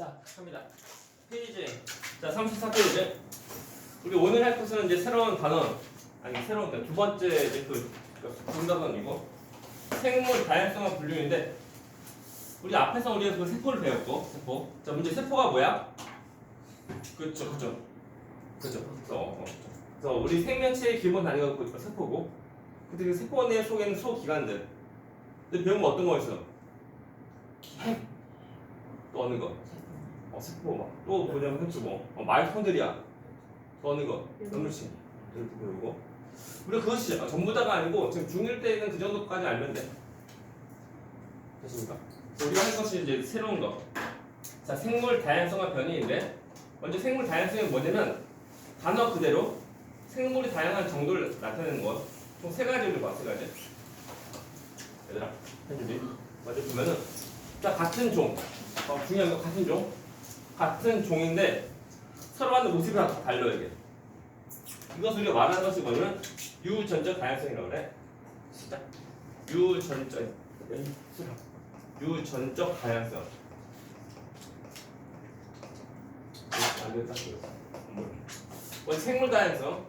자, 갑니다. 페이지. 자, 34페이지. 우리 오늘 할 것은 이제 새로운 단원, 아니 새로운 단원, 두 번째 이제 그 분단원이고 생물 다양성의 분류인데 우리 앞에서 우리가 그 세포를 배웠고 세포. 자, 문제 세포가 뭐야? 그렇죠. 그래서 우리 생명체의 기본 단위가 그 세포고, 근데 그 세포 내 속에는 소기관들. 근데 배우면 어떤 거 있어? 핵. 또 어느 거? 세포 막. 또 뭐냐면 흡수 뭐? 마이토콘드리아. 또 어느 거? 음물질. 이렇게 배우고. 우리가 그것이 전부 다가 아니고 지금 중1 때는 그 정도까지 알면 돼. 됐습니까? 우리가 할 것이 이제 새로운 거. 자, 생물 다양성과 변이인데 먼저 생물 다양성이 뭐냐면 단어 그대로 생물이 다양한 정도를 나타내는 것. 총 세 가지를 봐, 세 가지. 얘들아, 해주지. 먼저 보면은 자, 같은 종. 중요한 거 같은 종. 같은 종인데 서로 하는 모습이 다 달라 이게. 이것을 우리가 말하는 것이 뭐냐면 유전적 다양성이라고 그래. 시작. 유전적 다양성. 먼저 생물 다양성.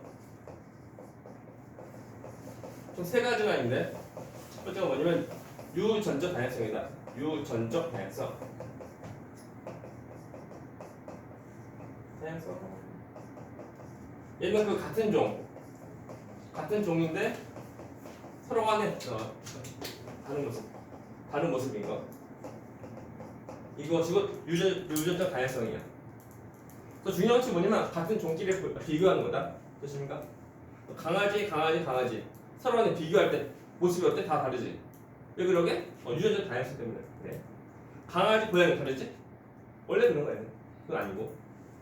총 세 가지가 있는데 첫 번째가 뭐냐면 유전적 다양성이다. 유전적 다양성. 얘는 그 같은 종인데 서로 간에 다른 모습인 거. 이거 유전적 다양성이야. 또 중요한 것이 뭐냐면 같은 종끼리 비교하는 거다. 됐습니까? 강아지 서로 간에 비교할 때 모습이 어때? 다 다르지. 왜 그러게? 유전적 다양성 때문에 그래. 강아지, 고양이 다르지? 원래 그런 거야. 그건 아니고.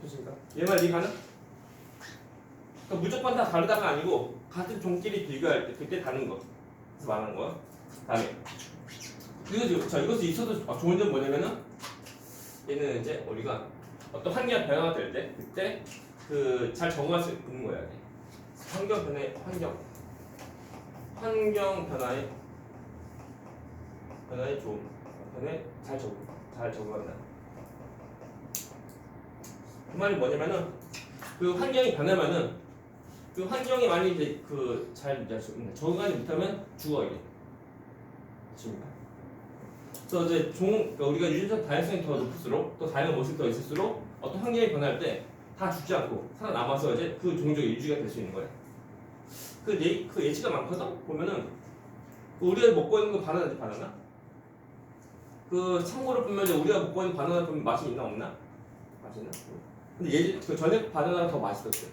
됐습니까? 얘 말 이해가는? 그러니까 무조건 다 다르다가 아니고 같은 종끼리 비교할 때 그때 다른 거. 그래서 말하는 거야. 다음에 이것이 있어도 좋은 점 뭐냐면은 얘는 이제 우리가 어떤 환경 변화가 될 때 그때 그 잘 적응할 수 있는 거야. 환경 변화에 좋은 변화에 잘 적응한다. 그 말이 뭐냐면은 그 환경이 변하면은 그 환경이 많이 이제 잘 적응하지 못하면 죽어 이게. 맞습니까? 그래서 이제 그러니까 우리가 유전적 다양성이 더 높을수록 또 다양한 모습이 더 있을수록 어떤 환경이 변할 때 다 죽지 않고 살아남아서 이제 그 종족이 유지가 될 수 있는 거야. 그 예시가 많거든. 보면은 우리가 먹고 있는 거 바나나? 그 참고로 보면 이제 우리가 먹고 있는 바나나 보면 맛이 있나 없나? 맛있나? 근데 그 전에 바나나가 더 맛있었어요.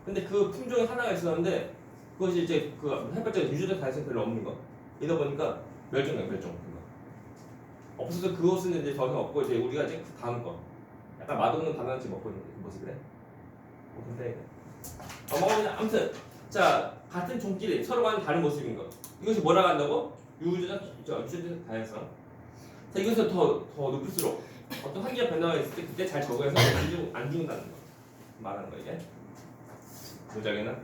근데 그 품종이 하나가 있었는데 그것이 이제 해봤자 유전적 다양성이 별로 없는 거. 이러다 보니까 멸종. 없어서 그것은 이제 더 이상 없고 이제 우리가 이제 그 다음 거. 약간 맛없는 바나나집 먹고 있는 모습이래. 근데 먹으면 아무튼 자 같은 종끼리 서로 간에 다른 모습인 거. 이것이 뭐라고 한다고? 유전적 다양성. 자 이것을 더 높일수록 어떤 환경 변화가 있을 때 그때 잘 적응해서 안 죽는다는 거 말하는 거 이게. 무작위나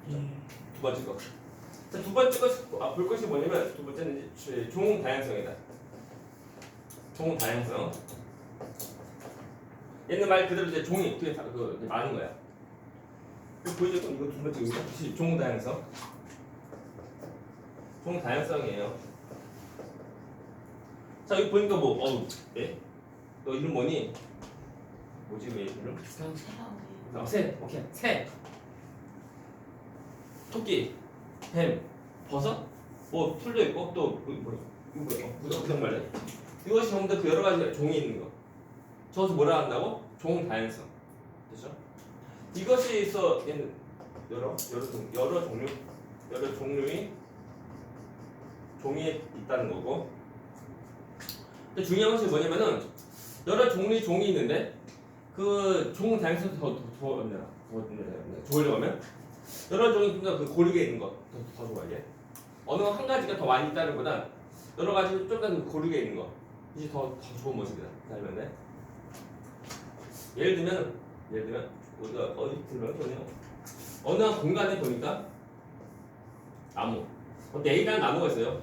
두 번째 거. 자, 두 번째 볼 것이 뭐냐면 두 번째는 이제 종 다양성이다. 종 다양성. 얘는 말 그대로 이제 종이 되게 많은 거야. 이거 보이죠? 이거 두 번째입니다. 종 다양성. 종 다양성이에요. 자, 여기 보니까 예? 너 이름 뭐니? 뭐지 왜 이름? 새. 오케이. 새. 토끼, 뱀, 버섯, 풀도 있고 또 무슨 말이야? 이것이 전부 다 그 여러 가지 종이 있는 거. 저것을 뭐라 한다고? 종 다양성. 됐죠? 이것이 있어 얘는 여러 종류의 종이 있다는 거고. 근데 중요한 것이 뭐냐면은 여러 종류의 종이 있는데 그 종 다양성이 더 좋으려고 하면 여러 종이 좀 더 고르게 있는 거 더 좋아해. 어느 한 가지가 더 많이 있다는 것보다 여러 가지 좀 더 고르게 있는 거 이제 더 좋은 모습이다. 알면 예를 들면 우리가 어디 들면 보네요. 어느 한 공간에 보니까 나무 A라는 나무가 있어요.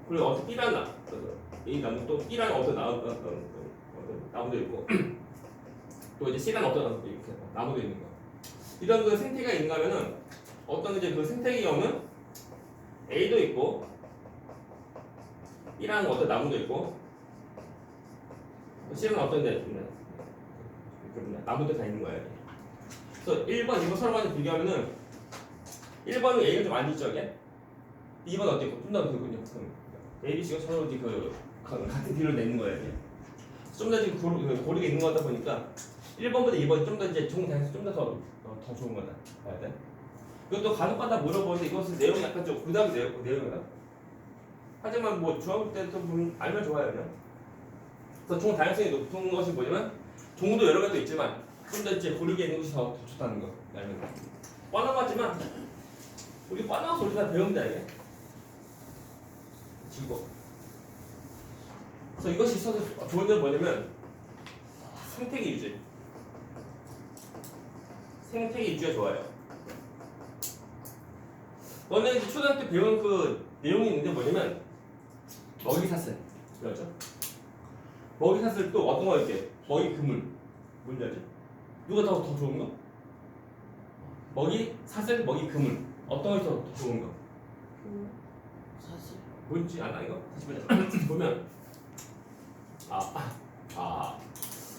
그리고 B라는 나무 A 나무 또 B라는 어떤 나무도 있고 또 이제 C라는 어떤 이렇게 나무도 있는 거. 이런 그 생태계가 있는가 하면은 어떤 이제 그 생태계 경우는 A도 있고 B라는 어떤 나무도 있고 C라는 어떤 데 나무도 다 있는 거야. 그래서 1번, 2번 서로 간에 비교하면은 1번은 A가 좀 안 지적해. 2번 어때? 좀더 그군요. A, B, C가 서로 이제 같은 비율을 내는 거예요. 좀 더 지금 고리가 있는 거다 보니까 1번보다 2번이 좀 더 이제 종 다양성 좀 더 좋은 거다. 봐야 돼. 이것도 간혹가다 물어보는데 이것은 내용이 약간 좀 부담이 내용이다. 하지만 뭐 중학교 때부터 알면 좋아요. 그냥. 그래서 종 다양성이 높은 것이 뭐냐면 종도 여러 가지도 있지만 좀 더 이제 고르게 있는 것이 더 좋다는 거. 알면 뻔한 거지만 우리 뻔한 소리 다 배운다 이게. 즐거워. 그래서 이것이 있어서 좋은 점은 뭐냐면 생태계 유지. 생태계 유지가 좋아요. 너네 이제 초등학교 때 배운 그 내용이 있는데 뭐냐면 먹이사슬. 그렇죠? 먹이사슬 또 어떤 거 이렇게 먹이 그물. 뭔지 알지? 누가 더 좋은 거? 먹이사슬, 먹이 그물. 어떤 게 더 좋은 거? 사실 뭔지 알아 이거? 다시 보자. 보면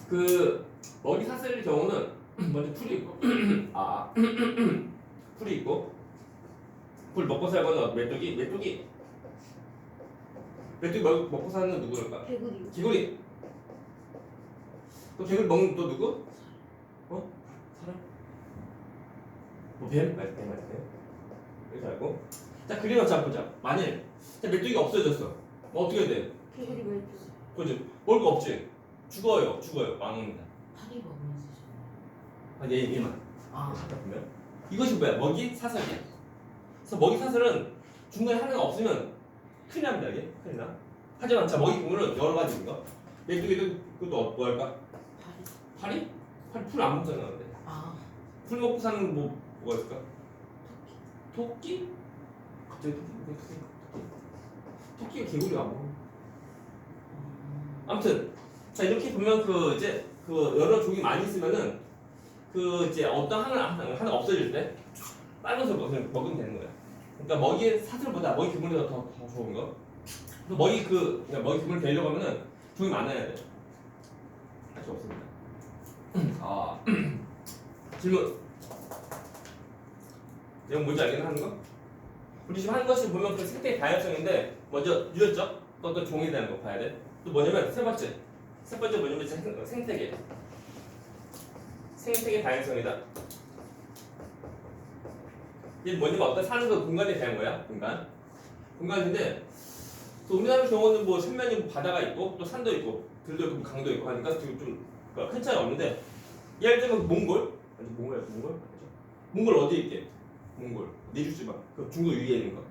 그 먹이 사슬 경우는 먼저 풀이 있고 풀이 있고 풀 먹고 살거나 메뚜기 먹고 사는 누구일까? 개구리. 개구리. 또 개구리 먹는 또 누구? 사람? 뭐 뱀? 뱀. 이렇게 알고. 자 그림을 잘 보자. 만일 메뚜기가 없어졌어. 뭐 어떻게 돼? 개구리 멸종. 그지? 먹을 거 없지? 죽어요. 망합니다. 파리 먹으면서. 얘만. 아. 하다 보면 이것이 뭐야? 먹이 사슬이야. 그래서 먹이 사슬은 중간에 하나가 없으면 큰일 납니다. 이게 큰일 나. 하지만 자 먹이 국물은 여러 가지 있는 거. 메뚜기도 그것도 뭐 할까? 파리. 파리 풀 안 먹잖아. 근데 아. 풀 먹고 사는 뭐가 있을까? 토끼? 갑자기 토끼가 개구리가 안 먹어. 아무튼 자 이렇게 보면 이제 여러 종이 많이 있으면은 이제 어떤 하나 없어질 때 다른 것을 먹으면 되는 거야. 그러니까 먹이 사슬보다 먹이 그물이 더 좋은 거. 먹이 그물 되려고 하면은 종이 많아야 돼. 할 수 없습니다. 질문. 내용 뭔지 알겠나 하는 거? 우리 지금 하는 것이 보면 그 생태계 다양성인데 먼저 유전적 또 종에 대한 거 봐야 돼. 또 뭐냐면 세 번째 뭐냐면 생태계 다양성이다. 이게 뭐냐면 어떤 사는 그 공간에 대한 거야. 공간인데 또 우리나라 경우는 뭐 천면이 바다가 있고 또 산도 있고 들도 있고 강도 있고 하니까 좀 큰 차이가 없는데 예를 들면 몽골 어디 있게? 몽골 내주지마. 그 중국 위에 있는 거.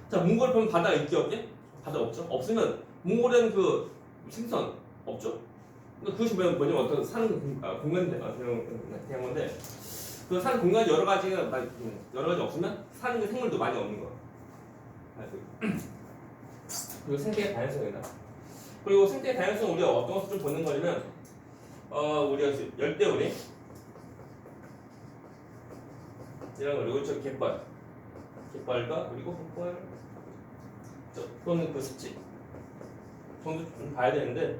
자 몽골 보면 바다가 있게 없게? 바다 없죠? 없으면 몽골에는 그 생선 없죠? 그러니까 그것이 뭐냐면 어떤 사는 공간에 대한 건데 그 사는 공간이 여러 가지 없으면 사는 그 생물도 많이 없는 거. 그리고 생태계 다양성이다. 그리고 생태계 다양성 우리가 어떤 것을 좀 보는 거냐면 우리가 열대우리 이런 거 그리고 저 갯벌과 그리고 헛벌 또는 그 습지 정도 좀 봐야 되는데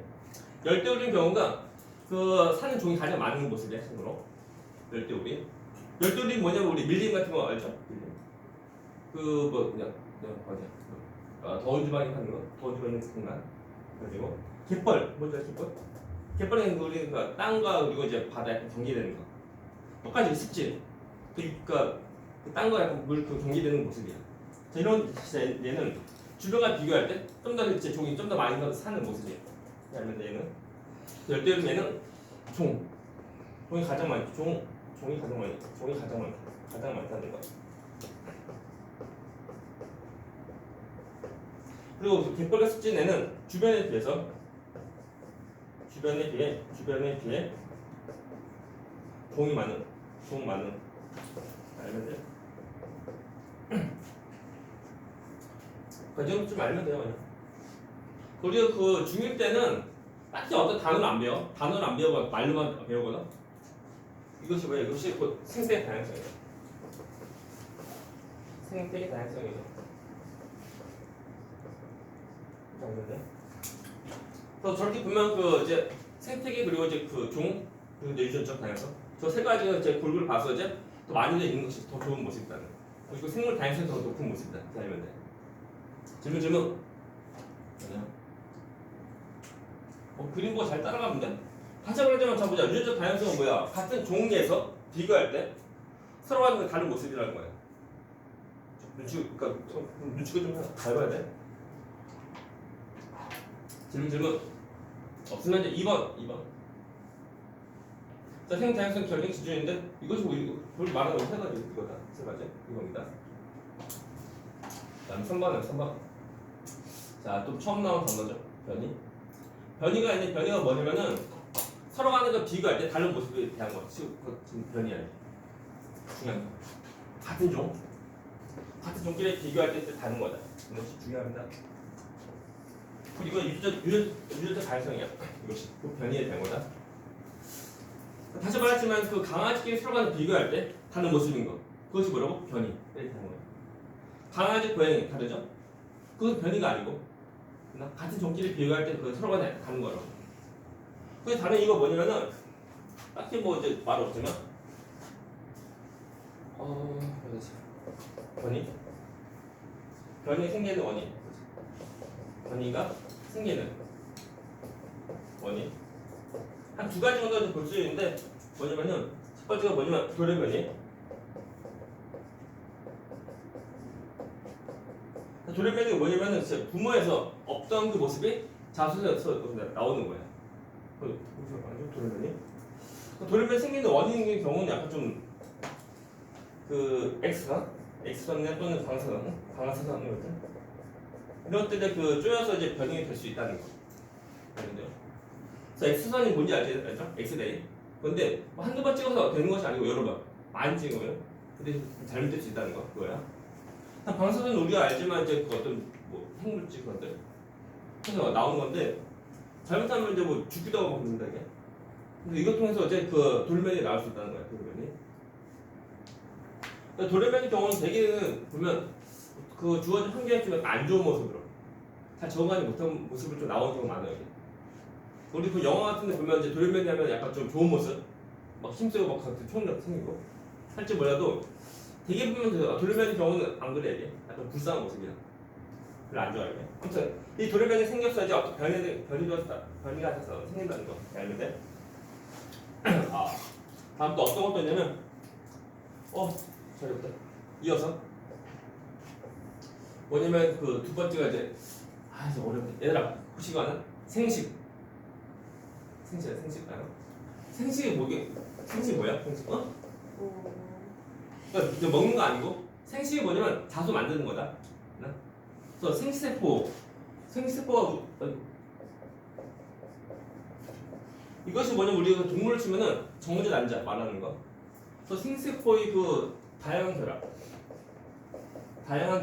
열대우리인 경우가 사는 종이 가장 많은 곳이래 생으로 열대우리 뭐냐면 우리 밀림 같은 거 알죠? 그냥 더운 지방에 사는 거 더운 지방에 있는 공간 그리고 갯벌 뭔지 알죠? 갯벌은 우리 땅과 그리고 이제 바다에 경계되는 거 똑같이 습지 그러니까 땅과 약간 물 경계되는 모습이야. 자, 이런 얘는 주변과 비교할 때 좀 더 이제 종이 좀 더 많이 사는 모습이야. 그러면 얘는 열대우리에는 종이 가장 많이 종이 가장 많이 사는 거. 그리고 갯벌과 습지는 주변에 비해 종이 많은 알면 돼요. 그 정도 좀 알면 돼요. 그냥. 우리가 그 중1 때는 딱히 어떤 단어를 안 배워. 단어를 안 배워 말로만 배우거든. 이것이 뭐야? 이것이 곧 생태의 다양성이야. 생태의 다양성이죠. 정도네. 그래서 저렇게 보면 그 이제 생태계 그리고 이제 그 종 그리고 이제 유전적 다양성 저 세 가지가 이제 골고루 봐서 이제 더 많이 있는 것이 더 좋은 모습이다. 그리고 생물 다양성이 더 높은 모습이다. 이렇게 알면 돼. 질문. 아니야. 그림 보고 잘 따라가면 돼. 다시 말하자면 자 보자. 유전적 다양성은 뭐야? 같은 종에서 비교할 때 서로 가는 다른 모습이라는 거야. 그러니까 눈치가 좀 잘 봐야 돼. 질문. 없으면 이제 2번. 자, 생다양성 결정 기준인데 이것이 우리 말하는 세 가지 이거다. 세 가지 이겁니다. 다음 3번. 자, 또 처음 나온 단어죠. 변이가 있는 변이가 뭐냐면은 서로 간에 그 비교할 때 다른 모습에 대한 거. 지금 변이 아니야. 중요한 거. 같은 종끼리 비교할 때 다른 거다. 이것이 중요합니다. 그리고 유전적 다양성이야. 이것이 그 변이에 대한 거다. 다시 말했지만 그 강아지끼리 서로 간에 비교할 때 다른 모습인 거. 그것이 뭐라고? 변이에 대한 거야. 강아지, 고양이 다르죠? 그건 변이가 아니고 같은 종끼리 비교할 때 그 서로 간에 다른 거라고. 그 다른 이거 뭐냐면은 딱히 뭐 이제 말 없지만 변이 생기는 원인. 변이가 생기는 원인. 한 두 가지 정도 볼 수 있는데 뭐냐면은 첫 번째가 뭐냐면 돌연변이. 돌연변이가 뭐냐면은 진짜 부모에서 없던 그 모습이 자손에서 나오는 거야. 돌연변이. 돌연변이 생기는 원인인 경우는 약간 좀 그 X선 또는 방사선 이런 때는 그 쪼여서 이제 변형이 될 수 있다는 거. 알겠네요. 그래서 X선이 뭔지 알죠? X레이. 그런데 뭐 한두 번 찍어서 되는 것이 아니고 여러 번 많이 찍으면 근데 잘못될 수 있다는 거 그거야. 방사선은 우리가 알지만 이제 그 어떤 뭐 핵물질 그런데 그래서 나오는 건데 잘못하면 이제 뭐 죽기도 하고 그런다 이게. 근데 이것 통해서 이제 그 돌면이 나올 수 있다는 거야. 돌면이. 돌연변이 경우는 대개는 보면 그 주어진 환경에 좀 안 좋은 모습으로 잘 적응하지 못한 모습으로 좀 나오는 경우가 많아요. 우리 그 영화 같은 데 보면 이제 돌연변이 하면 약간 좀 좋은 모습 막 힘쓰고 막 같은 총력 생기고 할지 몰라도 되게 보면 돌연변이 경우는 안 그래 이게 약간 불쌍한 모습이야. 별로 안 좋아해. 아무튼 이 돌연변이 생겼어 이제 어떤 변이가 돼서 생긴다는 거 알는데 다음 또 어떤 것도 있냐면 잘했다. 이어서 뭐냐면 그 두 번째가 이제 이제 어렵네. 얘들아 혹시 이거 아는? 생식이 뭐게? 생식이 뭐야? 그러니까 이제 먹는 거 아니고 생식이 뭐냐면 자수 만드는 거다. 그래서 생식세포가 이것이 뭐냐면 우리가 동물을 치면은 정제 난자 말하는 거. 그래서 생식세포의 그 다양한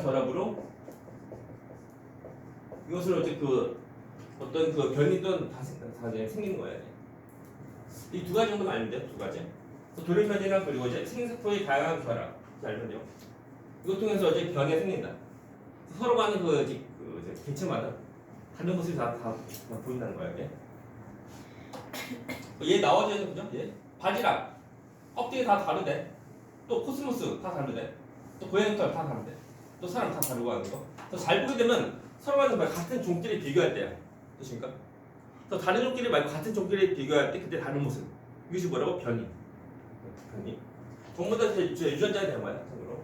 결합으로 이것을 이제 그 어떤 그 변이든 다 생기는 거야. 이 두 가지 정도는 아닌데 두 가지. 돌연변이랑 그리고 이제 생세포의 다양한 결합 알면 돼요. 이것 통해서 이제 변이가 생긴다. 서로 간의 이제 개체마다 다른 모습이 다 보인다는 거야. 얘 나와져 있는 거죠? 얘 바지락 껍데기 다 다르대. 또 코스모스 다 다르대. 또 고양이털 다 다르대. 또 사람 다 다르고 하는 거. 그래서 잘 보게 되면 서로 간에 같은 종끼리 비교할 때야. 되십니까? 그래서 다른 종끼리 말고 같은 종끼리 비교할 때 그때 다른 모습. 이것이 뭐라고? 변이. 전부 다 유전자에 대한 거야. 참고로.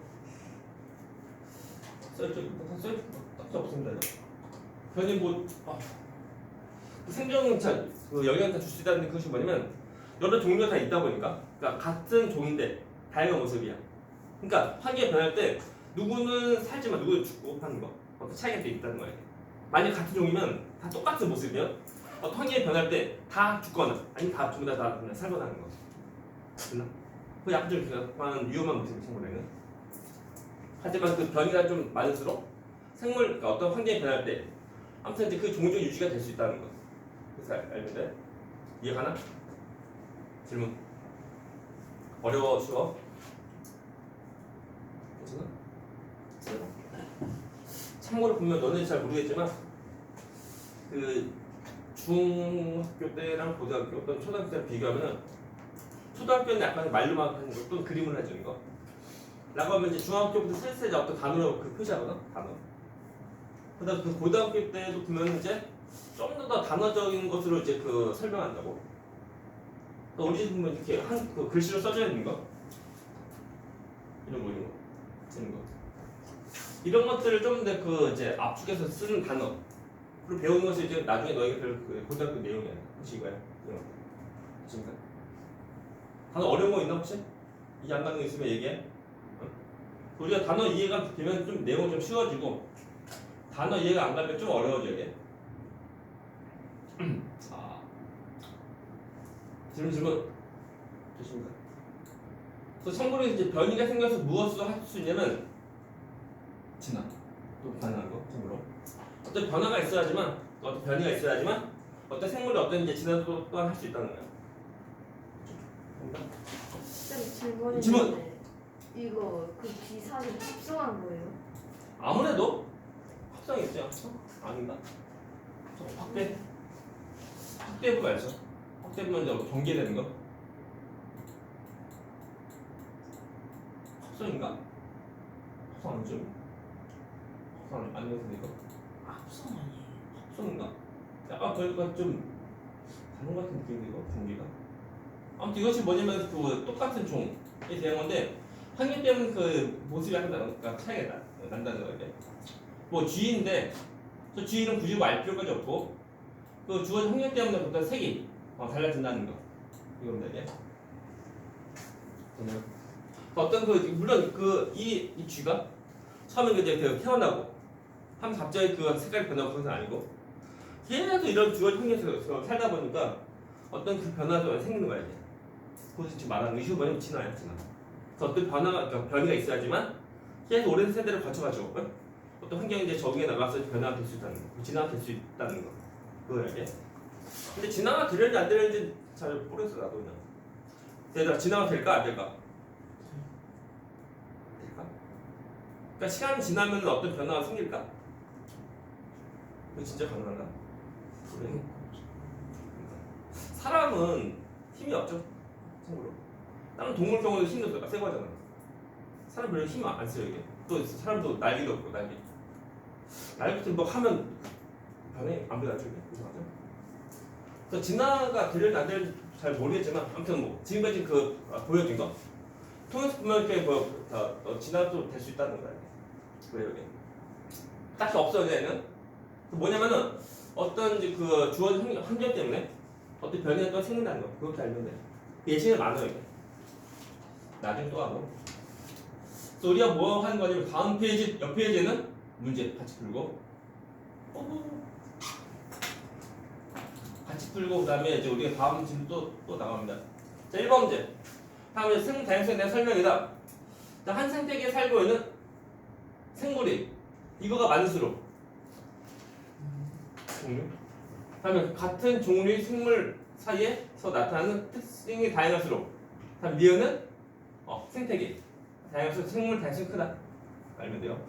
딱히 없습니다. 변이 생존 그 영향을 다 줄 수 있다는 것이 뭐냐면 여러 종류가 다 있다 보니까 그러니까 같은 종인데 다양한 모습이야. 그러니까 환경이 변할 때 누구는 살지만 누구는 죽고 하는 거 어떤 차이가 있다는 거야. 만약 같은 종이면 다 똑같은 모습이면 어떤 환경이 변할 때 다 죽거나 아니면 다 전부 다 그냥 살거나 하는 거. 됐나? 그 약간 좀 위험한 모습이 생물에는. 하지만 그 변이가 좀 많을수록 생물 그러니까 어떤 환경이 변할 때 아무튼 이제 그 종족 유지가 될 수 있다는 거. 그래서 알면 돼. 이해가나? 질문. 어려워, 쉬워? 괜찮아? 참고로 보면 너네 잘 모르겠지만 그 중학교 때랑 고등학교 또는 초등학교 때랑 비교하면은 초등학교는 약간 말로만 하는 거 또는 그림을 해주는 거 라고 하면 이제 중학교부터 슬슬 어떤 단어로 그 표시하거든 단어. 그다음 그 고등학교 때도 보면 이제 좀 더 단어적인 것으로 이제 그 설명한다고. 그러니까 우리 집 보면 이렇게 한 그 글씨로 써져 있는 거 이런 거 쓰는 거 이런 것들을 좀 더 그 이제 압축해서 쓰는 단어 그리고 배우는 것이 이제 나중에 너희가 배울 그 고등학교 내용이야. 혹시 이거야? 이런 거. 지금까 단어 어려운 거 있나 혹시? 이해 안 가는 거 있으면 얘기해. 우리가 단어 이해가 되면 좀 내용이 좀 쉬워지고 단어 이해가 안 가면 좀 어려워져 이게. 질문 되십니까? 그래서 참고로 이제 변이가 생겨서 무엇으로 할 수 있냐면 진화 또 가능한 거 참고로 어떤 변화가 있어야지만 어떤 변이가 있어야지만 어떤 생물이 어떤 이제 진화도 또한 할 수 있다는 거야. 쌤 질문! 질문인데 이거 그 기사는 합성한 거예요? 아무래도 합성이겠죠. 아닌가? 확대해보고 알죠? 확대해보면 이제 전개되는 거 합성인가? 합성 아니죠? 합성 아니면서 이거 합성 아니에요. 합성인가? 약간 그러니까 좀 다른 것 같은 느낌인데 이거 전개가 아무튼 이것이 뭐냐면 그 똑같은 종에 대한 건데 확률 때문에 그 모습이 약간 그러니까 차이가 난다는 거예요. 뭐 G인데 저 G는 굳이 알 필요까지 없고 그 주어진 확률 때문에 보통 색이 달라진다는 거 이겁니다 이게. 어떤 그 물론 그 이 G가 처음에 이제 그 태어나고 한 갑자기 그 색깔이 변하고 그런 건 아니고 계속 이런 주어진 환경에서 살다 보니까 어떤 그 변화가 생기는 거야 이제. 그것이 지금 말하는 이슈 뭐냐면 진화야 진화. 그래서 어떤 변화가 그러니까 변이가 있어야지만 계속 오랜 세대를 거쳐가지고 어떤 환경에 이제 적응해 나가서 변화가 될 수 있다는 거, 진화가 될 수 있다는 거 그거야 이게. 근데 진화가 되려는지 안 되려는지 잘 모르겠어 나도 그냥. 얘들아 진화가 될까 안 될까? 될까? 그러니까 시간이 지나면 어떤 변화가 생길까? 그거 진짜 가능한가? 그래. 사람은 힘이 없죠. 참고로. 다른 동물 경우는 힘도 세고 하잖아. 사람 별로 힘 안 써요 이게. 또 사람도 날개도 없고 날개. 날개도 뭐 하면 변해 안 변하죠 이게. 이상하죠. 그래서 진화가 되려는지 안 되는지 잘 모르겠지만 아무튼 뭐 지금까지 그 보여준 거 통해서 보면 이렇게 뭐 진화도 될 수 있다는 거야. 왜 이게? 딱히 없어요 얘는. 뭐냐면은 어떤 이제 그 주어진 환경 때문에 어떤 변이가 또 생긴다는 거 그렇게 알면 돼. 예시가 많아요 이게. 나중에 또 하고. 그래서 우리가 뭐 하는 거냐면 다음 페이지 옆 페이지에는 문제 같이 풀고 같이 풀고 그다음에 이제 우리가 다음 문제도 또 나갑니다. 자 1번 문제. 다음에 생 다양성에 대한 설명이다. 자, 한 생태계에 살고 있는 생물이 이거가 많을수록 종류. 다음에 같은 종류의 생물 사이에서 나타나는 특징이 다양할수록. 다음 니은은 생태계. 다양할수록 생물 다양성이 크다. 알면 돼요.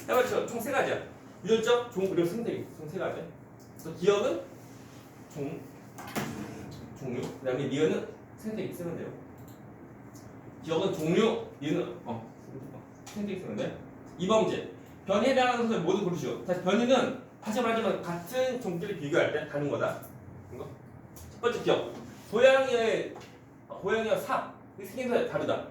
해봤죠? 총 세 가지야. 유전적, 종, 그리고 생태계. 총 세 가지. 그래서 기억은 종류. 그다음에 니은은 생태계 쓰면 돼요. 기억은 종류, 니은은 생태계 쓰면 돼. 2번 문제. 변이에 대한 것을 모두 고르시오. 다시 변이는 다시 말하자면 같은 종끼리 비교할 때 다른 거다. 이거. 첫 번째 기억. 고양이와 사. 생김새 다르다.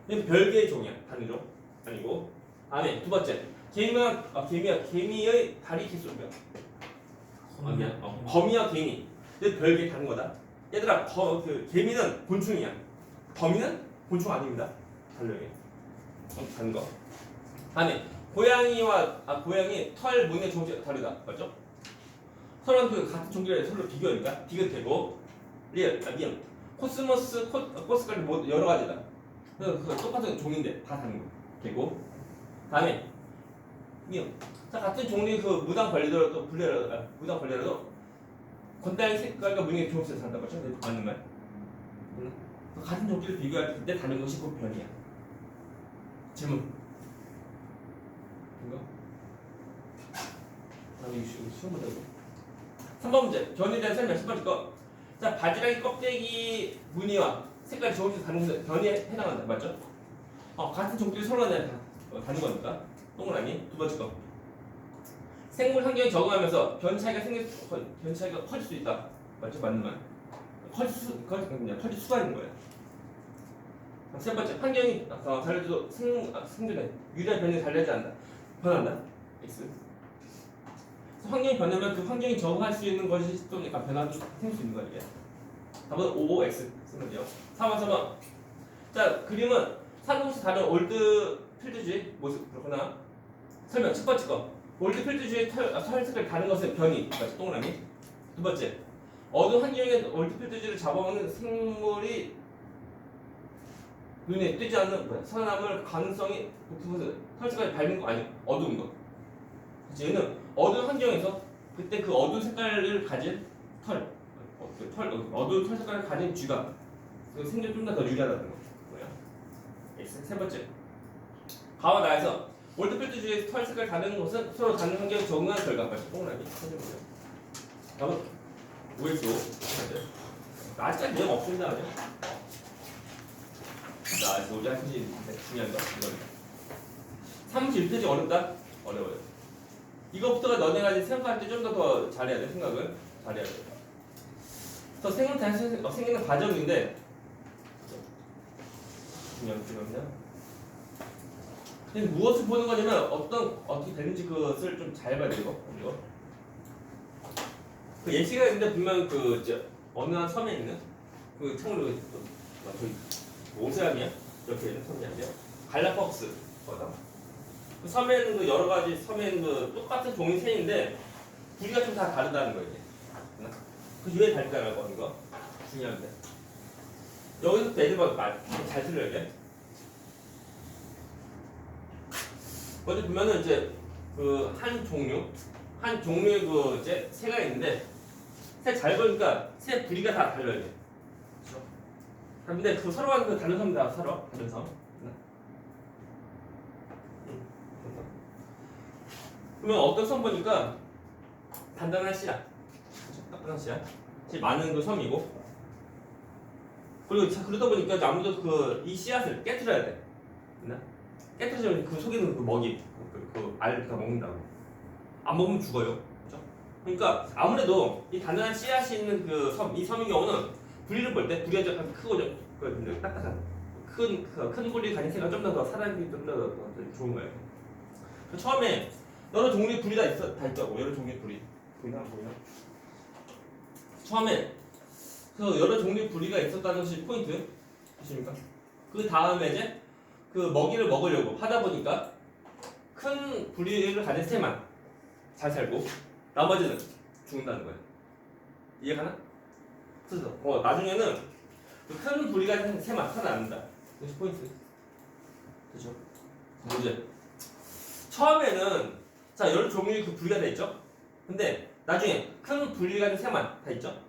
이건 별개의 종이야. 다른 종. 아니고. 다음에 두 번째. 개미의 다리 개수야. 거미와 개미. 이게 별개 다른 거다. 얘들아, 개미는 곤충이야. 거미는 곤충 아닙니다. 달려요. 다른 거. 다음에 고양이 털 무늬의 종류가 다르다. 맞죠? 서로 그 같은 종류를 서로 비교하니까 디귿되고 미음 코스모스 코스까지 뭐 여러 가지다. 그 똑같은 종인데 다 다른 거 되고. 다음에 미음. 자, 같은 종류의 그 무당 벌레라도 무당 벌레라도 건달 색깔과 무늬의 조합에서 산다고 했죠? 맞는 말. 응? 같은 종류를 비교할 때 다른 것이 그 변이야. 질문. 이거? 이거 쉬운 거다 이거. 3번 문제. 변이에 대한 설명 10번째 거. 자, 바지락의 껍데기 무늬와 색깔이 조금씩 다른 것은 변이에 해당한다. 맞죠? 같은 종류의 서로 간에 다른 거니까. 동그라미. 두 번째 거. 생물 환경에 적응하면서 변 차이가 커질 수 있다. 맞죠? 맞는 말. 커질 수가 있는 거예요. 세 번째, 환경이 달라져도 생존에 유리한 변이 달라지지 않는다. 변한다. X. 환경이 변하면 그 환경에 적응할 수 있는 것이 좀 약간 변화도 생길 수 있는 거예요. 이게. 답은 5, X 쓰면 돼요. 4번, 4번. 자, 그림은 산국수 다른 올드 필드주의 모습 그렇구나. 설명 첫 번째 거. 올드 필드주의 털 색깔이 다른 것은 변이. 맞죠? 동그라미. 두 번째. 어두운 환경에 올드 필드주의를 잡아먹는 생물이 눈에 띄지 않는 살아남을 가능성이 높은 것은 털 색깔이 밝은 거 아니야? 어두운 거. 그치? 얘는 어두운 환경에서 그때 그 어두운 색깔을 가진 어두운 털 색깔을 가진 쥐가 생존 좀 더 유리하다는 거. 뭐야? X. 세 번째. 가와 나에서 올드필드 주의 털 색깔 다른 것은 서로 다른 환경에 적응한 결과. 맞죠? 동그라미. 다음은 OXO. 아직까지 내용 없습니다. 아직. 자, 이제 우리 할 수 있는 중요한 거. 이거는. 31페이지 어렵다? 어려워요. 이것부터가 너네가 생각할 때 좀 더 잘해야 돼. 생각을 잘해야 돼. 더 생기는 과정인데 중요합니다. 근데 무엇을 보는 거냐면 어떻게 되는지 그것을 좀 잘 봐야 돼. 이거. 그 예시가 있는데 분명 어느 한 섬에 있는 그 창으로 저기 오세아니아 이렇게 있는 섬이 아니에요. 갈라박스 거다. 그 섬에는 그 여러 가지 섬에는 그 똑같은 종이 새인데 부리가 좀 다 다르다는 거예요. 그 왜 다르다라고 하는 거 중요한데. 여기서 애들 잘 들려야 돼. 먼저 보면은 이제 그 한 종류의 그 이제 새가 있는데 새 잘 보니까 새 부리가 다 달라야 돼. 그렇죠? 근데 그 서로 하는 그 다른 섬 다 살아. 다른 섬. 그러면 어떤 섬 보니까 단단한 씨앗, 단단한 씨앗, 제일 많은 그 섬이고, 그리고 그러다 보니까 아무도 이 씨앗을 깨트려야 돼. 깨트리면 그 속에 있는 그 먹이, 그 알을 다 먹는다고. 안 먹으면 죽어요. 그렇죠? 그러니까 아무래도 이 단단한 씨앗이 있는 그 섬, 이 섬의 경우는 부리를 볼 때 부리가 좀 크고 좀 딱딱한 큰 부리 가진 새가 좀 더 살아있기 좀 더 좋은 거예요. 처음에 여러 종류의 부리 다 있다고. 여러 종류의 부리. 보이나 안 보이나? 처음에 그 여러 종류의 부리가 있었다는 것이 포인트. 보십니까? 그 다음에 이제 그 먹이를 먹으려고 하다 보니까 큰 부리를 가진 새만 잘 살고 나머지는 죽는다는 거예요. 이해가나? 그래서 나중에는 그 큰 부리가 가진 새만 살아남는다. 이것이 포인트. 그렇죠? 문제. 처음에는 자 여러 종류의 그 부리가 다 있죠. 근데 나중에 큰 부리가 가진 새만 다 있죠.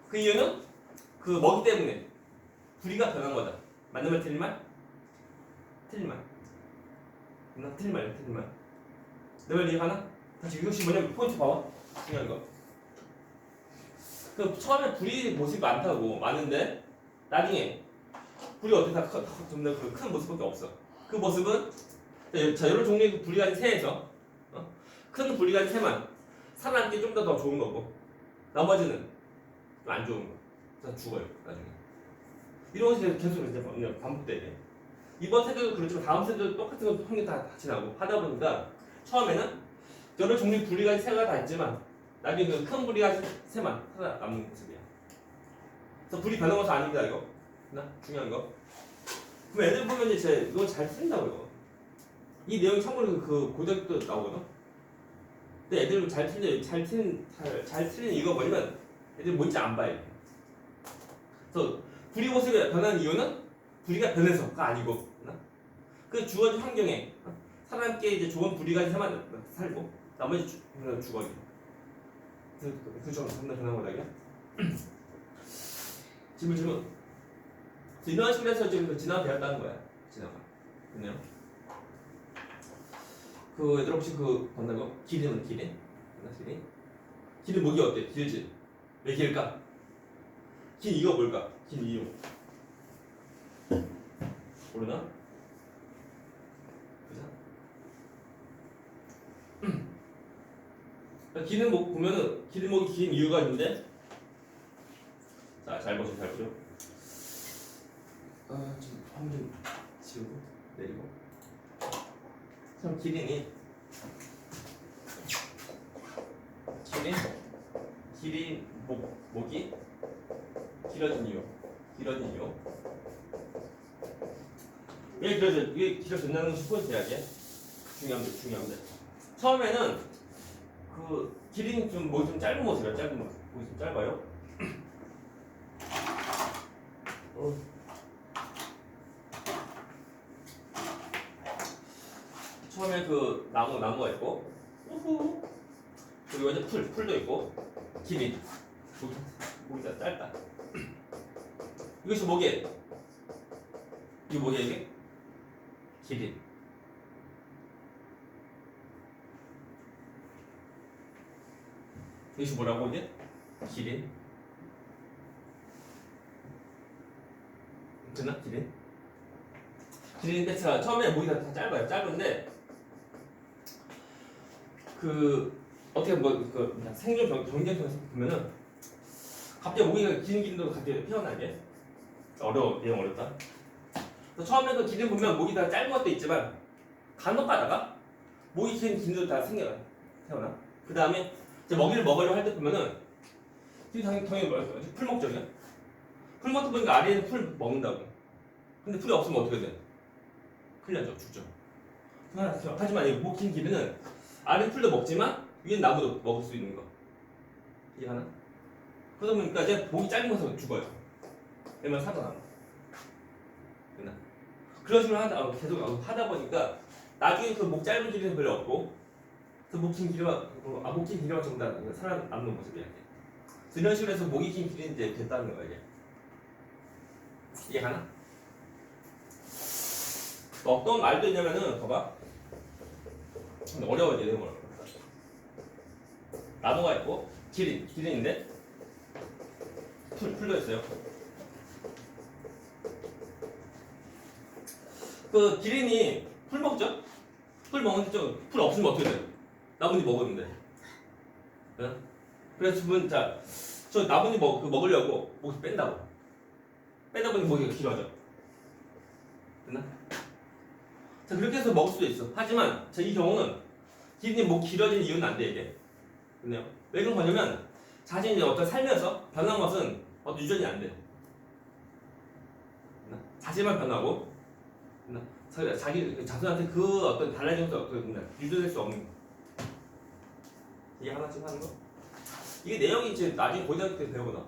그 이유는 그 먹이 때문에 부리가 변한 거다. 맞는 말 틀린 말? 틀린 말. 틀린 말이야, 틀린 말. 내 말 이해가나? 다시 이것이 뭐냐면 포인트 봐봐. 중요한 거. 그 처음에 부리 모습이 많은데 나중에 부리 어떻게 큰 모습밖에 없어. 그 모습은 자 여러 종류의 그 부리 가진 새에서 큰 부리 가진 새만 살아남기 좀 더 좋은 거고 나머지는 좀 안 좋은 거. 그래서 죽어요 나중에. 이런 것이 계속 이제 반복되게. 이번 세대도 그렇지만 다음 세대도 똑같은 환경 다 같이 나고 하다 보니까 처음에는 여러 종류의 부리 가진 새가 다 있지만 나중에 그 큰 부리 가진 새만 살아남는 모습이야. 그래서 부리 변한 것은 아닙니다 이거. 중요한 거. 그럼 애들 보면 이제 이거 잘 쓴다고요. 이 내용이 참고로 그 고등학교 때 나오거든. 근데 애들 잘 틀리는 이유가 뭐냐면 애들 뭔지 안 봐요. 그래서 부리 모습이 변하는 이유는 부리가 변해서가 아니고 그 주어진 환경에 사람께 이제 좋은 부리가 세만 살고 나머지 죽어요. 그죠? 정말 변한 거다 이게. 질문. 이런 식으로 해서 지금 진화가 되었다는 거야. 진화가. 그네요. 그 얘들 혹시 그 봤나요? 기린은 기린? 기린? 기린 목이 어때? 길지? 왜 길까? 긴 이유가 뭘까? 긴 이유. 모르나? 그죠? 기린 목 보면은 기린 목이 긴 이유가 있는데, 자, 잘 보죠. 좀 화면 좀 지우고 내리고. 참 기린 목이 길어진 이유. 왜 길어졌냐는 것이 포인트 이야기야. 중요한데. 처음에는 그 기린이 좀 목이 좀 짧은 모습이야. 목이 좀 짧아요. 처음에 그 나무가 있고, 그리고 이제 풀도 있고, 기린. 목이 짧다. 이것이 뭐게? 이게 뭐게 이게? 기린. 이것이 뭐라고 이게? 기린. 됐나? 기린인데 자 처음에 목이 다 짧아요. 짧은데 그 어떻게 그 생존 경쟁에서 보면은 갑자기 목이 긴 기린도 갑자기 피어나게 내용 어렵다. 그래서 처음에 그 기린 보면 목이 다 짧은 것도 있지만 간혹 가다가 목이 긴 기린도 다 태어나. 그 다음에 이제 먹이를 먹으려고 할 때 보면은 기린 당연히 풀 먹죠. 풀 먹다 보니까 아래에는 풀 먹는다고. 근데 풀이 없으면 어떻게 돼? 큰일 나죠. 죽죠. 하지만 이 목 긴 기린은 아래 풀도 먹지만 위엔 나무도 먹을 수 있는 거. 이해하나? 그러다 보니까 이제 목이 짧은 것은 죽어요. 얘만 살아남아. 됐나? 그런 식으로 계속 하다 보니까 나중에 그 목 짧은 기린은 별로 없고 그 목 긴 기린만 전부 다 살아남는 모습이야. 이런 식으로 해서 목이 긴 기린이 이제 됐다는 거야 이게. 이해가나? 어떤 말도 있냐면은 봐봐. 어려워야 돼. 내용을. 나무가 있고 기린인데 풀도 있어요. 그 기린이 풀 먹죠? 풀 먹는데 풀 없으면 어떻게 돼요? 나뭇잎 먹었는데. 그래서 저 나뭇잎 먹으려고 목이 뺀다 보니 목이 길어져. 됐나? 자, 그렇게 해서 먹을 수도 있어. 하지만 이 경우는 기린이 목 길어진 이유는 안 돼, 이게. 됐네요. 왜 그런 거냐면 자신이 어떤 살면서 변한 것은 유전이 안 돼. 됐나? 자신만 변하고 됐나? 자기 자손한테 그 어떤 달라진 것도 유전될 수 없는 거. 이게 하나씩 하는 거? 이게 내용이 이제 나중에 고등학교 때 배우거든.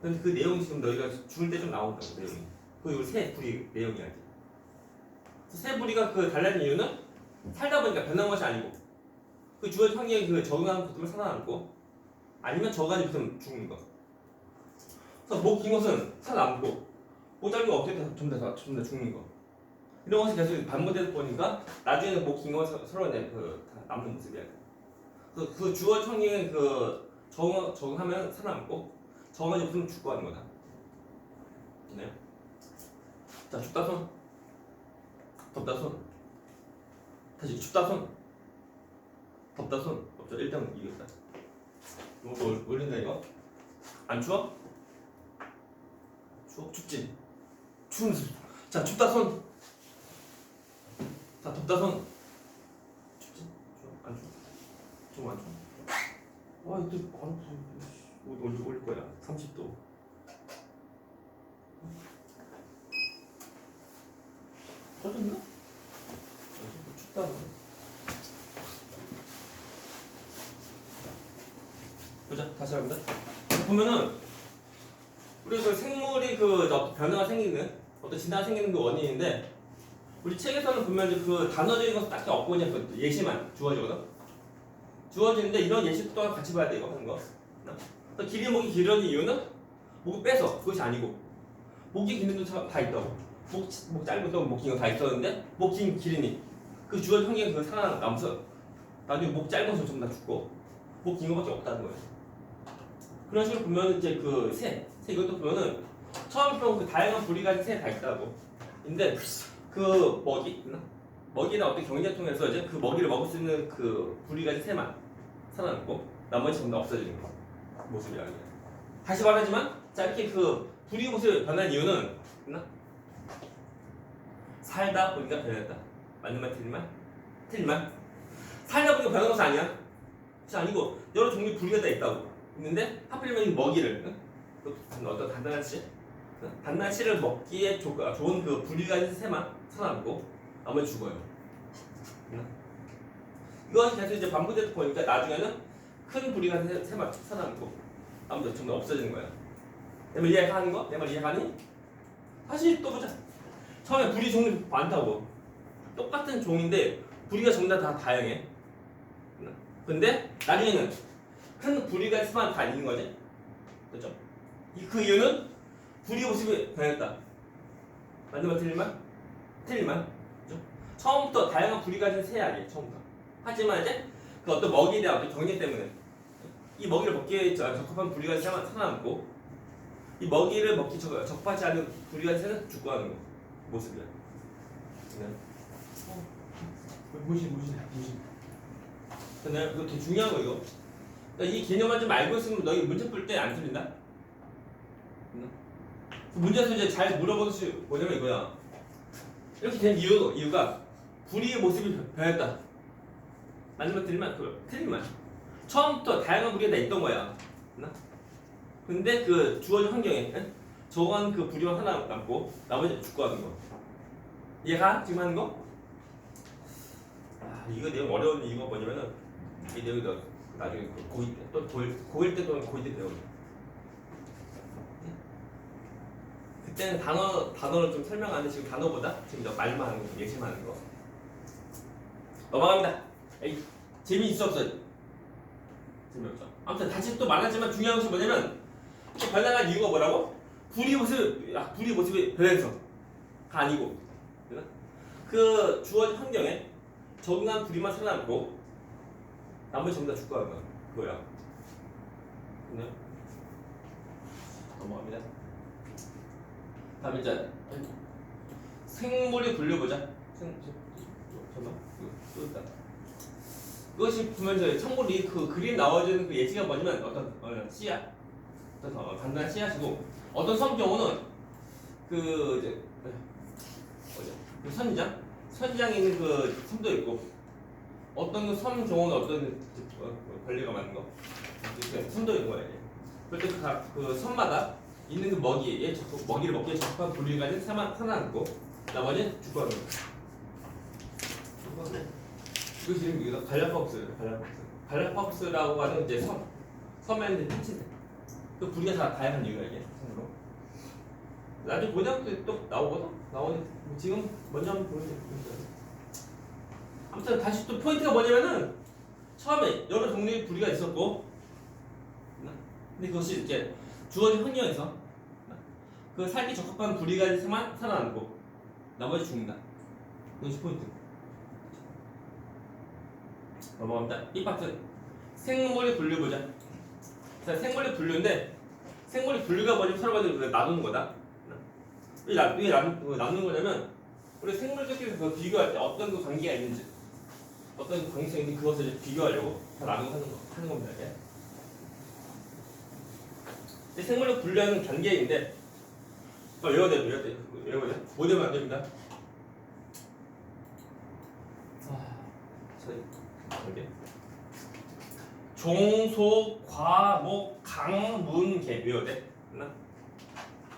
근데 그 내용이 지금 너희가 줄 때 좀 나온다고, 내용이. 그리고 새 부리 내용이야. 새 부리가 그 달라진 이유는 살다 보니까 변한 것이 아니고 그 주어진 환경에 그 적응하는 것들을 살아남고 아니면 적응하지 못하면 죽는 거. 그래서 목 긴 것은 살아남고 목 짧은 거 어떻게 전부 다 죽는 거. 이런 것이 계속 반복되다 보니까 나중에는 목 긴 거 서로 다 남는 모습이야. 그래서 그 주어진 환경에 그 적응하면 살아남고 적응하지 못하면 죽고 하는 거다. 네. 자, 춥다 손. 덥다 손. 다시 춥다 손. 덥다 손. 없죠. 1등 이겼다. 이거 올린다 이거. 안 추워? 추워? 춥지? 추운 손. 자, 춥다 손. 자, 덥다 손. 춥지? 추워? 안 추워? 좀 안 추워? 이거 올릴 거야. 30도. 꺼졌나? 춥다. 보자. 다시 합니다. 보면은 우리 그 생물이 그 변화가 생기는 어떤 진화가 생기는 그 원인인데 우리 책에서는 보면 이제 그 단어적인 것은 딱히 없고 그냥 그 예시만 주어지거든. 주어지는데 이런 예시 또한 같이 봐야 돼 이거 하는 거. 그래서 길이 목이 길어진 이유는 목을 빼서 그것이 아니고 목이 긴 것도 다 있다고. 목 짧은 것도 목 긴 거 다 있었는데 목 긴 길이니 그 주어진 환경에 그 살아남아서 나중에 목 짧은 것은 전부 다 죽고 목 긴 거밖에 없다는 거예요. 그런 식으로 보면 이제 그 새 이것도 보면은 처음 보면 그 다양한 부리 가진 새 다 있다고. 근데 그 먹이나 어떤 경쟁 통해서 이제 그 먹이를 먹을 수 있는 그 부리 가진 새만 살아남고 나머지 전부 다 없어지는 거 모습이라는 거예요. 다시 말하지만 짧게 그 부리 모습이 변한 이유는 살다 보니까 변했다. 맞는 말 틀린 말? 틀린 말? 살다 보니까 변한 것이 아니야. 그게 아니고 여러 종류의 부리가 다 있다고. 있는데 하필이면 이 먹이를 어떤 단단한 씨? 단단한 씨를 먹기에 좋은 그 부리 가진 새만 살아남고 나머지 죽어요. 이것이 계속 이제 반복되다 보니까 나중에는 큰 부리 가진 새만 살아남고 나머지 전부 없어지는 거야. 내 말 이해가는 거? 내 말 이해가니? 다시 또 보자. 처음에 부리 종류 많다고. 똑같은 종인데 부리가 전부 다 다양해. 근데 나중에는 큰 부리가 있으면 다 있는 거지. 그렇죠? 그 이유는 부리 모습이 변했다. 맞는 말 틀린 말? 틀린 말. 그렇죠? 처음부터 다양한 부리가 가진 새 아니에요. 처음부터. 하지만 이제 그 어떤 먹이에 대한 어떤 경쟁 때문에 이 먹이를 먹기에 적합한 부리가 가진 새만 살아남고 이 먹이를 먹기 적합하지 않은 부리가 가진 새는 죽고 하는 거. 모습이야. 네. 무신. 근데 이거 되게 중요한 거 이거. 그러니까 이 개념만 좀 알고 있으면 너희 문제 풀 때 안 틀린다. 문제에서 이제 잘 물어보는 수 뭐냐면 이거야. 이렇게 된 이유가 부리의 모습이 변했다. 맞는 말 틀린 말? 틀린 말. 처음부터 다양한 부리가 다 있던 거야. 근데 그 주어진 환경에 저건 그 부리만 하나 남고 나머지 죽고 하는 거. 이해가? 지금 하는 거? 이거 내용 어려운 이유가 뭐냐면은 이 내용이 나중에 고1 때 또는 고2 때 배우는. 그때는 단어를 좀 설명하는데 지금 단어보다 지금 말만 하는 거, 예시만 하는 거. 넘어갑니다. 에이, 재미있어 없어? 재미없죠. 아무튼 다시 또 말하지만 중요한 것이 뭐냐면 변화한 이유가 뭐라고? 부리 모습이 변해서가 아니고 그 주어진 환경에 적응한 부리만 살아남고 나머지 전부 다 죽고 하는 거야. 네. 넘어갑니다. 다음 이제 생물이 분류보자. 잠깐만 또 있다. 그것이 보면 저 참고로 그 그림 나와주는 그 예시가 뭐냐면 어떤 씨앗, 어떤 단단한 씨앗이고 어떤 섬 경우는 그 이제 그 선장에 있는 그 섬도 있고 어떤 그 섬 경우는 어떤 관리가 많은 거 섬도 있는 거야. 그럴 때 그 섬마다 있는 그 먹이를 먹기에 적합한 부리가 가진 새만 살아남고 나머지는 죽어가는 거야. 이거 지금 이거 갈라파고스예요. 갈라파고스라고 하는 이제 섬에 있는 텐치들. 그 부리가 다 다양한 이유가 이게 섬으로. 나중에 고등학교 때 또 나오는 지금 먼저 한번 보여드릴게요. 아무튼 다시 또 포인트가 뭐냐면은 처음에 여러 종류의 부리가 있었고 근데 그것이 이제 주어진 환경에서 그 살기 적합한 부리가 가진 새만 살아남고 나머지 죽는다. 그것이 포인트. 넘어갑니다. 이 파트 생물의 분류 보자. 자, 생물의 분류인데 생물의 분류가 뭐냐면 서로 간에 나누는 거다. 왜 나누는 거냐면 우리 생물들끼리 비교할 때 어떤 그 관계가 있는지 어떤 관계성이 있는지 그것을 이제 비교하려고 다 나누고 하는 겁니다. 이제 생물을 분류하는 단계인데 외워야 돼. 뭐 되면 안 됩니다. 종소, 과목, 강문계 외워야 돼.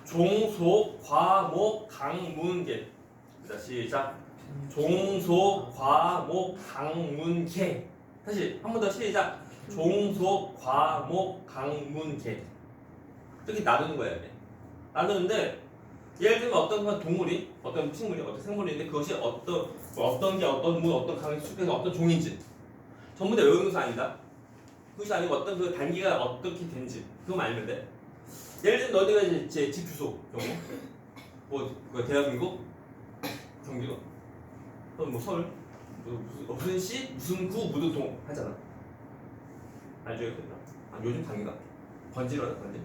종소, 과목, 강문계. 자, 시작. 종소, 과목, 강문계. 다시 한 번 더 시작. 종소, 과목, 강문계. 이렇게 나누는 거야. 이게. 나누는데 예를 들면 어떤 동물이, 어떤 식물이, 어떤 생물인데 그것이 어떤 게 어떤 문, 어떤 강의 수식해서 어떤 종인지 전부 다 외우는 것이 아니다. 그것이 아니고 어떤 그 단계가 어떻게 된지 그거만 알면 돼. 예를 들면 너네가 이제 제 집 주소 경우 뭐 대한민국 경기도 또는 뭐 서울 무슨 시 무슨 구 무슨 동 하잖아. 알죠? 요즘 단계가 번지로 하나 번지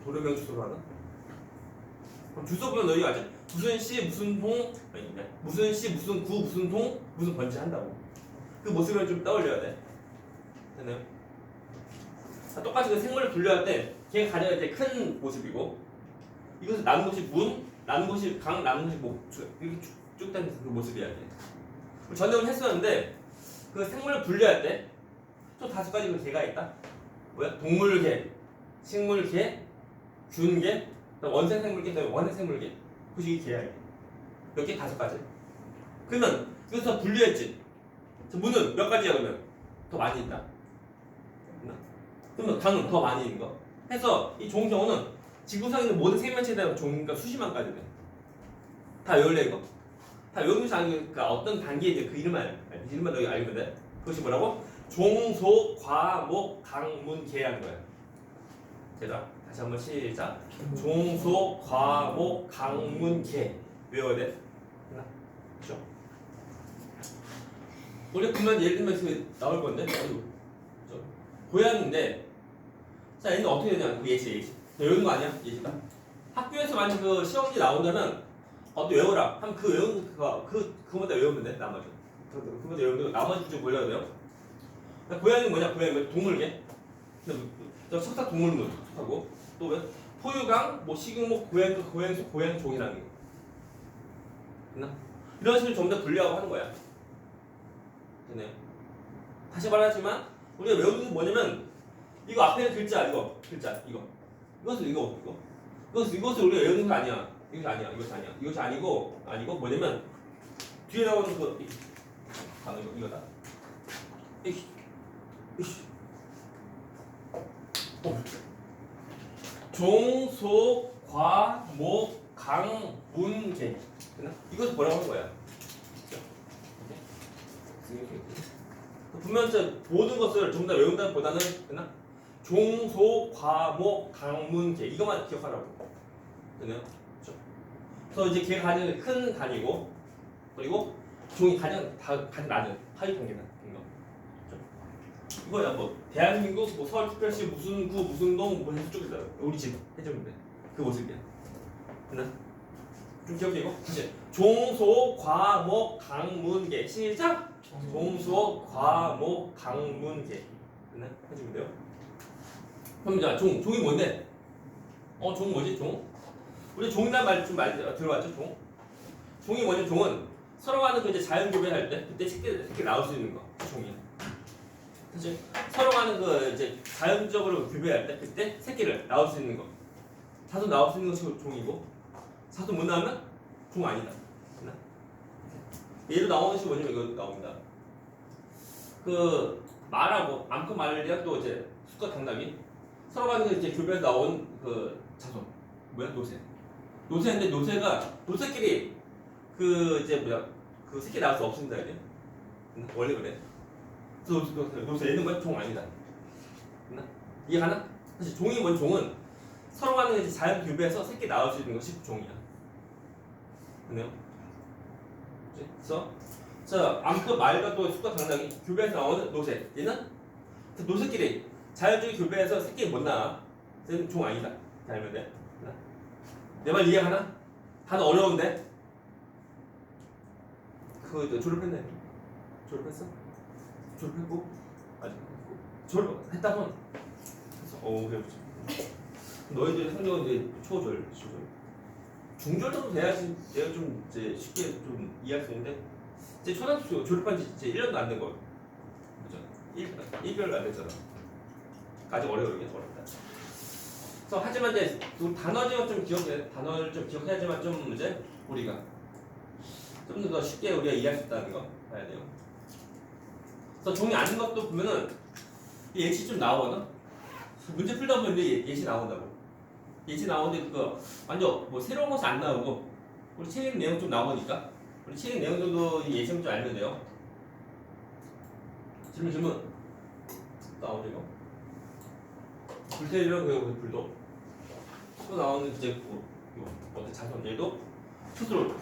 도로명 주소로 하나. 그럼 주소 보면 너희가 알지? 무슨 시 무슨 동 아니 무슨 시 무슨 구 무슨 동 무슨 번지 한다고. 그 모습을 좀 떠올려야 돼. 됐나요? 똑같이 그 생물을 분류할 때 걔가 가장 이제 큰 모습이고 이것을 나눈 것이 문, 나눈 것이 강, 나눈 것이 목 이렇게 쭉 다니면서 그 모습이야 이게. 전형을 했었는데 그 생물을 분류할 때 총 5가지 그 개가 있다. 뭐야? 동물개, 식물개, 균개, 원생생물개, 원생생물개. 그것이 이 개야 이게. 몇 개? 5가지. 그러면 여기서 분류했지. 문은 몇 가지야 그러면? 더 많이 있다. 그러면 강은 더 많이 있는 거. 해서 이 종 경우는 지구상에 있는 모든 생명체에 대한 종류가 수십만 가지 돼. 다 외울래 이거? 다 외우는 것이 아니니까 어떤 단계에 이제 그 이름만 너희 알면 돼. 그것이 뭐라고? 종, 소, 과, 목, 강, 문, 개라는 거야. 제가 다시 한번 시작. 종, 소, 과, 목, 강, 문, 개 외워야 돼. 그렇죠? 우리 보면 예를 들면 그 나올 건데 고양인데 자 얘는 어떻게 되냐? 예시 외우는 거 아니야? 예시가 학교에서 만약 그 시험지 나온다면 외워라 하면 그 외우는 그거마다 외우면 돼. 나머지 그거마다 외우면 나머지 좀 몰라야 돼요. 고양이는 뭐냐? 고양이는 동물계. 석사 동물문 하고 또 왜? 포유강, 뭐 식용목, 고양이, 고양이수, 고양종이라는 거. 됐나? 이런 식으로 전부 다 분류하고 하는 거야. 됐네요. 다시 말하지만 우리가 외우는 게 뭐냐면 이거 앞에 글자 이거 이것을 우리가 외우는 거 아니야. 이것이 아니야. 이것이 아니고 뭐냐면 뒤에 나오는 그 이거다. 종, 소, 과, 목, 강, 문, 개. 이것을 뭐라고 하는 거야? 분명 모든 것을 전부 다 외운다보다는 종, 소, 과, 목, 강, 문, 개 이것만 기억하라고. 됐나요? 그래서 이제 개가 가장 큰 단위고 그리고 종이 가장 낮은 하위 단계다. 이거야 뭐 대한민국 뭐 서울특별시 무슨 구 무슨 동 뭐 해서 쪽이다. 우리 집 해주면 돼. 그 모습이야. 됐나? 좀 기억해 이거. 다시 종소 과목 강문계 시작. 종소 과목 강문계. 됐나? 해주면 돼요. 그럼 자 종이 뭔데? 종 뭐지? 종? 우리 종이란 말 좀 들어봤죠? 종이 뭐냐? 종은 서로 간에 그 이제 자연 교배할 때 그때 쉽게 나올 수 있는 거 종이야. 그치? 서로 간에 그 이제 자연적으로 교배할 때 그때 새끼를 나올 수 있는 거. 사도 나올 수 있는 것이 종이고 사도 못 나오면 종 아니다. 됐나? 얘로 나오는 것이 뭐냐면 이거 나옵니다. 그 말하고 암컷 말이랑 또 이제 수컷 당나귀 서로 간에 이제 교배해서 나온 그 자손 뭐야? 노새인데 노새끼리 그 이제 그 새끼 나올 수 없습니다. 이게 원래 그래. 노새 얘는 뭐야? 종 아니다. 됐나? 이해 가나? 사실 종이 뭔 종은 서로 간에 이제 자연 교배해서 새끼 나올 수 있는 것이 종이야. 됐나요? 그래서 자 암컷 말과 또 수컷 당나귀 교배해서 나오는 노새 얘는 노새끼리 자연적인 교배해서 새끼 못 나와. 얘는 종 아니다. 잘 알면 돼. 내 말 이해하나? 단어 어려운데? 졸업했네. 졸업했어? 졸업했고? 아직 졸업했다면? 그래. 너희들 성적은 이제 초졸. 중졸 정도 돼야지 내가 좀 이제 쉽게 좀 이해할 수 있는데 이제 초등학교 졸업한 지 이제 1년도 안 된 거. 그죠? 1개월도 안 됐잖아. 아직 어렵다. 그래서 하지만 이제 단어지만 좀 단어를 좀 기억해야지만 좀 이제 우리가 좀 더 쉽게 우리가 이해할 수 있다는 거 봐야 돼요. 그래서 종이 아닌 것도 보면은 예시 좀 나오거든. 문제 풀다 보면 예시 나온다고. 예시 나오는데 그거 완전 뭐 새로운 것이 안 나오고 우리 책임 내용 좀 나오니까 우리 책임 내용 정도 예시는 좀 알면 돼요. 질문 나오죠 이거. 불태리랑 그 불도 또 나오는 이제 뭐 어떤 자손들도 스스로